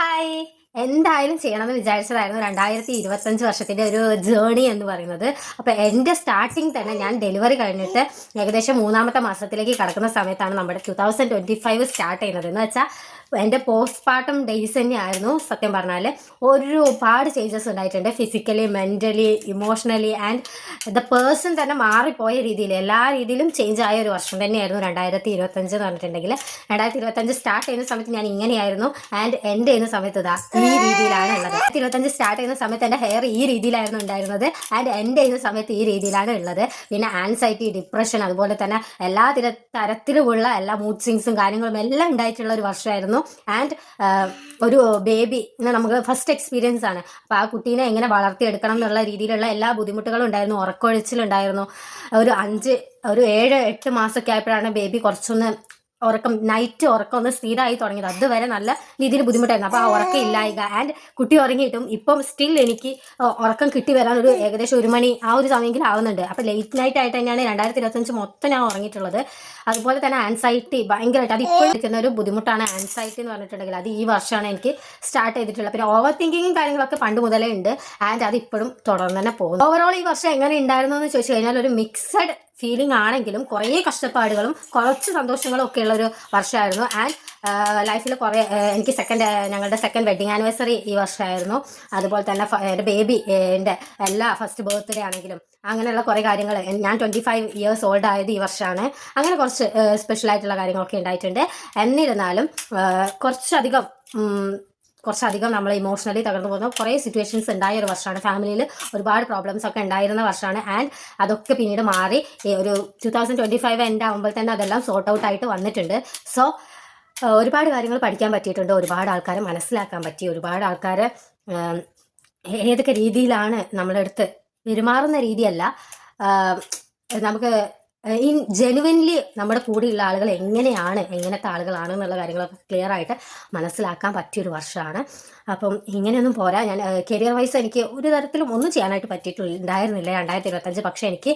Hi. എന്തായാലും ചെയ്യണമെന്ന് വിചാരിച്ചതായിരുന്നു 2025 വർഷത്തിന്റെ ഒരു ജേണി എന്ന് പറയുന്നത്. അപ്പോൾ എൻ്റെ സ്റ്റാർട്ടിങ് തന്നെ ഞാൻ ഡെലിവറി കഴിഞ്ഞിട്ട് ഏകദേശം 3-ാമത്തെ മാസത്തിലേക്ക് കടക്കുന്ന സമയത്താണ് നമ്മുടെ 2025 സ്റ്റാർട്ട് ചെയ്യുന്നത്. എന്ന് വെച്ചാൽ എൻ്റെ പോസ്റ്റ്പാർട്ടം ഡേയ്സ് തന്നെയായിരുന്നു. സത്യം പറഞ്ഞാൽ ഒരുപാട് ചേഞ്ചസ് ഉണ്ടായിട്ടുണ്ട്, physically, mentally, emotionally and the person തന്നെ മാറിപ്പോയ രീതിയിൽ എല്ലാ രീതിയിലും ചേഞ്ച് ആയ ഒരു വർഷം തന്നെയായിരുന്നു 2025 എന്ന് പറഞ്ഞിട്ടുണ്ടെങ്കിൽ. 2025 സ്റ്റാർട്ട് ചെയ്യുന്ന സമയത്ത് ഞാൻ ഇങ്ങനെയായിരുന്നു ആൻഡ് എൻ്റെ ചെയ്യുന്ന സമയത്ത് ഇതാ ഈ രീതിയിലാണ് ഉള്ളത്. 2025 സ്റ്റാർട്ട് ചെയ്യുന്ന സമയത്ത് എൻ്റെ ഹെയർ ഈ രീതിയിലായിരുന്നു ഉണ്ടായിരുന്നത് ആൻഡ് എൻ്റെ ചെയ്യുന്ന സമയത്ത് ഈ രീതിയിലാണ് ഉള്ളത്. പിന്നെ ആൻസൈറ്റി, ഡിപ്രഷൻ, അതുപോലെ തന്നെ എല്ലാ തരത്തിലുമുള്ള എല്ലാ മൂഡ് സ്വിങ്സും കാര്യങ്ങളും എല്ലാം ഉണ്ടായിട്ടുള്ള ഒരു വർഷമായിരുന്നു. ആൻഡ് ഒരു ബേബി നമുക്ക് ഫസ്റ്റ് എക്സ്പീരിയൻസ് ആണ്. അപ്പോൾ ആ കുട്ടീനെ എങ്ങനെ വളർത്തിയെടുക്കണം എന്നുള്ള രീതിയിലുള്ള എല്ലാ ബുദ്ധിമുട്ടുകളും ഉണ്ടായിരുന്നു. ഉറക്കമൊഴിച്ചിലുണ്ടായിരുന്നു. ഒരു 7-8 മാസമൊക്കെ ആയപ്പോഴാണ് ബേബി കുറച്ചൊന്ന് നൈറ്റ് ഉറക്കം ഒന്ന് സ്ഥിരമായി തുടങ്ങിയത്. അതുവരെ നല്ല രീതിയിൽ ബുദ്ധിമുട്ടായിരുന്നു. അപ്പോൾ ആ ഉറക്കം ഇല്ലായിക ആൻഡ് കുട്ടി ഉറങ്ങിയിട്ടും ഇപ്പം സ്റ്റിൽ എനിക്ക് ഉറക്കം കിട്ടി വരാൻ ഒരു ഏകദേശം 1 മണി ആ ഒരു സമയമെങ്കിലും ആവുന്നുണ്ട്. അപ്പോൾ ലേറ്റ് നൈറ്റ് ആയിട്ട് തന്നെയാണ് 2025 മൊത്തം ഞാൻ ഉറങ്ങിയിട്ടുള്ളത്. അതുപോലെ തന്നെ ആൻസൈറ്റി ഭയങ്കരമായിട്ട്, അത് ഇപ്പോൾ എടുക്കുന്ന ഒരു ബുദ്ധിമുട്ടാണ് ആൻസൈറ്റി എന്ന് പറഞ്ഞിട്ടുണ്ടെങ്കിൽ. അത് ഈ വർഷമാണ് എനിക്ക് സ്റ്റാർട്ട് ചെയ്തിട്ടുള്ളത്. പിന്നെ ഓവർ തിങ്കിങ്ങും കാര്യങ്ങളൊക്കെ പണ്ട് മുതലേ ഉണ്ട് ആൻഡ് അത് ഇപ്പോഴും തുടർന്ന് തന്നെ പോകുന്നു. ഓവറോൾ ഈ വർഷം എങ്ങനെ ഉണ്ടായിരുന്നു എന്ന് ചോദിച്ചു കഴിഞ്ഞാൽ ഒരു മിക്സഡ് ഫീലിംഗ് ആണെങ്കിലും കുറേ കഷ്ടപ്പാടുകളും കുറച്ച് സന്തോഷങ്ങളും ഒക്കെ ഉള്ളൊരു വർഷമായിരുന്നു. ആൻഡ് ലൈഫിൽ കുറേ എനിക്ക് ഞങ്ങളുടെ സെക്കൻഡ് വെഡിങ് ആനിവേഴ്സറി ഈ വർഷമായിരുന്നു. അതുപോലെ തന്നെ എൻ്റെ ബേബിൻ്റെ എല്ലാ ഫസ്റ്റ് ബർത്ത്ഡേ ആണെങ്കിലും അങ്ങനെയുള്ള കുറേ കാര്യങ്ങൾ, ഞാൻ 25 ഇയേഴ്സ് ഓൾഡ് ആയത് ഈ വർഷമാണ്. അങ്ങനെ കുറച്ച് സ്പെഷ്യലായിട്ടുള്ള കാര്യങ്ങളൊക്കെ ഉണ്ടായിട്ടുണ്ട്. എന്നിരുന്നാലും കുറച്ചധികം നമ്മൾ ഇമോഷണലി തകർന്നു പോകുന്ന കുറേ സിറ്റുവേഷൻസ് ഉണ്ടായ ഒരു വർഷമാണ്. ഫാമിലിയിൽ ഒരുപാട് പ്രോബ്ലംസ് ഒക്കെ ഉണ്ടായിരുന്ന വർഷമാണ്. ആൻഡ് അതൊക്കെ പിന്നീട് മാറി ഒരു 2025 എൻ്റെ ആകുമ്പോൾ തന്നെ അതെല്ലാം സോർട്ട് ഔട്ട് ആയിട്ട് വന്നിട്ടുണ്ട്. സോ ഒരുപാട് കാര്യങ്ങൾ പഠിക്കാൻ പറ്റിയിട്ടുണ്ട്, ഒരുപാട് ആൾക്കാരെ മനസ്സിലാക്കാൻ പറ്റി, ഒരുപാട് ആൾക്കാരെ ഏതൊക്കെ രീതിയിലാണ് നമ്മുടെ അടുത്ത് പെരുമാറുന്ന രീതിയല്ല, നമുക്ക് ജെനുവിൻലി നമ്മുടെ കൂടെയുള്ള ആളുകൾ എങ്ങനത്തെ ആളുകളാണ് എന്നുള്ള കാര്യങ്ങളൊക്കെ ക്ലിയർ ആയിട്ട് മനസ്സിലാക്കാൻ പറ്റിയൊരു വർഷമാണ്. അപ്പം ഇങ്ങനെയൊന്നും പോരാ. ഞാൻ കരിയർ വൈസ് എനിക്ക് ഒരു തരത്തിലും ഒന്നും ചെയ്യാനായിട്ട് പറ്റിയിട്ടുണ്ടായിരുന്നില്ല 2025. പക്ഷേ എനിക്ക്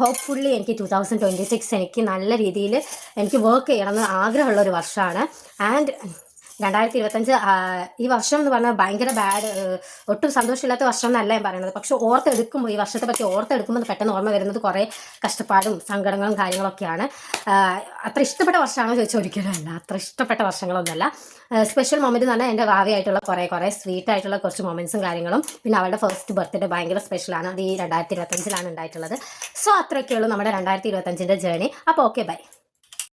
ഹോപ്പ്ഫുള്ളി എനിക്ക് 2026 എനിക്ക് നല്ല രീതിയിൽ എനിക്ക് വർക്ക് ചെയ്യണമെന്ന് ആഗ്രഹമുള്ളൊരു വർഷമാണ്. ആൻഡ് 2025 ഈ വർഷം എന്ന് പറഞ്ഞാൽ ഭയങ്കര ഒട്ടും സന്തോഷമില്ലാത്ത വർഷം എന്നല്ല ഞാൻ പറയുന്നത്. പക്ഷെ ഈ വർഷത്തെ പറ്റി ഓർത്തെടുക്കുമ്പോൾ പെട്ടെന്ന് ഓർമ്മ വരുന്നത് കുറേ കഷ്ടപ്പാടും സങ്കടങ്ങളും കാര്യങ്ങളൊക്കെയാണ്. അത്ര ഇഷ്ടപ്പെട്ട വർഷമാണോ ചോദിച്ചാൽ ഒരിക്കലും അല്ല, അത്ര ഇഷ്ടപ്പെട്ട വർഷങ്ങളൊന്നുമല്ല. സ്പെഷ്യൽ മൊമെൻറ്റ് എന്ന് പറഞ്ഞാൽ എൻ്റെ ഭാവിയായിട്ടുള്ള കുറേ സ്വീറ്റ് ആയിട്ടുള്ള കുറച്ച് മൊമെൻറ്റ്സും കാര്യങ്ങളും, പിന്നെ അവളുടെ ഫസ്റ്റ് ബർത്ത്ഡേ ഭയങ്കര സ്പെഷ്യലാണ്. അത് ഈ 2025 ഉണ്ടായിട്ടുള്ളത്. സോ അത്രയൊക്കെയുള്ളൂ നമ്മുടെ 2025 ജേണി. അപ്പോൾ ഓക്കെ, ബൈ.